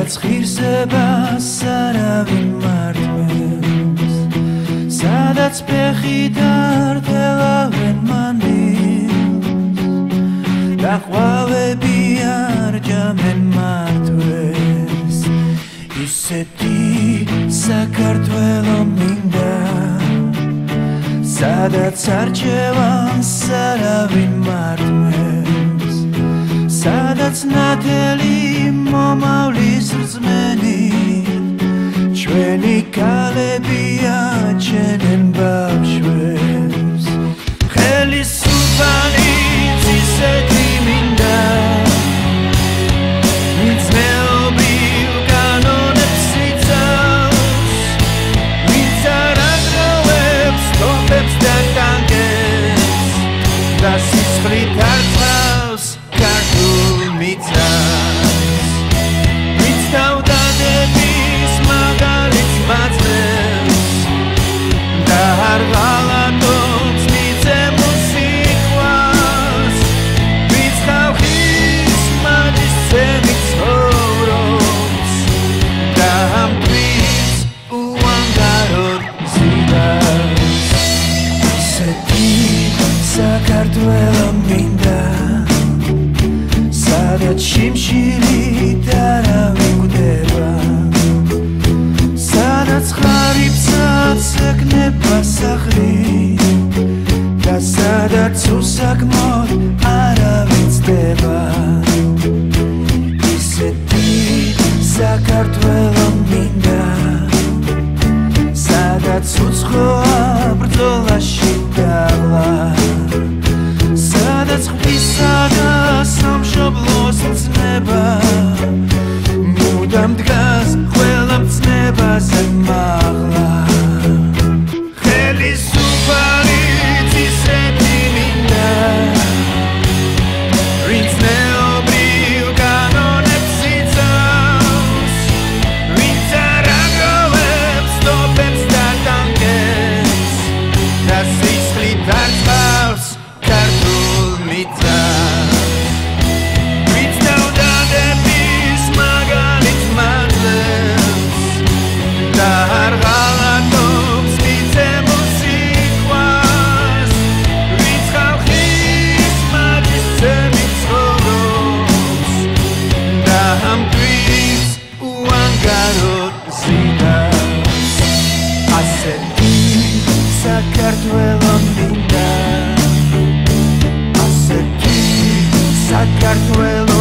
სადაც ღირსებას არავინ მართმევს, სადაც ფეხით არ თელავენ მანდილს, და ყვავები არ ჯამენ მართვეს. ისეთი საქართველო მინდა, სადაც არჩევანს არავინ მართმევს, სადაც ნათელი მომავლის რწმენით ჩვენი ქალები აჩენენ ბავშვებს. ხელისუფალიც ისეთი მინდა, ვინც მეობრივ კანონებს იცავს, ვინც არ აგროვებს ტომებს და ტანკებს, და სისხლით არ წავს ქართულ მიწას. ვინც თავდადების მაგალითს მაძლევს, და არ ღალატობს მიწემულ სიყვარს, ვინც ხალხის მაგისცემით ცხოვრობს, და ამტვირს უანგაროდ ზიდას. ისეთი საქართველო მინდა, სადაც შიმშილით არავინ გვდება, სადაც ღარიბსაც ეკნება სახლი, და სადაც უსაგმოდ არავინ ცდება. ისეთი საქართველო მინდა, სადაც უცხოა ბრძოლაში დაღლა, სადაც ღვთისა და სამშობლოს ცნება მუდამ დგას ყველა მცნებაზე მაღლა. ხელისუფალიც ისეთი მინდა, ვინც მეობრივ კანონებს იცავს, ვინც არ აგროვებს ტომებს და ტანკებს, და სისხლით არ წავს ქართულ მიწას. ვინც თავდადების მაგალითს მაძლევს, და არ ღალატობს მიწემულ სიყვარს, ვინც ხალხის მაგისცემით ცხოვრობს, და ამტვირს უანგაროდ ზიდას. ასეთი საქართველო მინდა, ასეთი საქართველო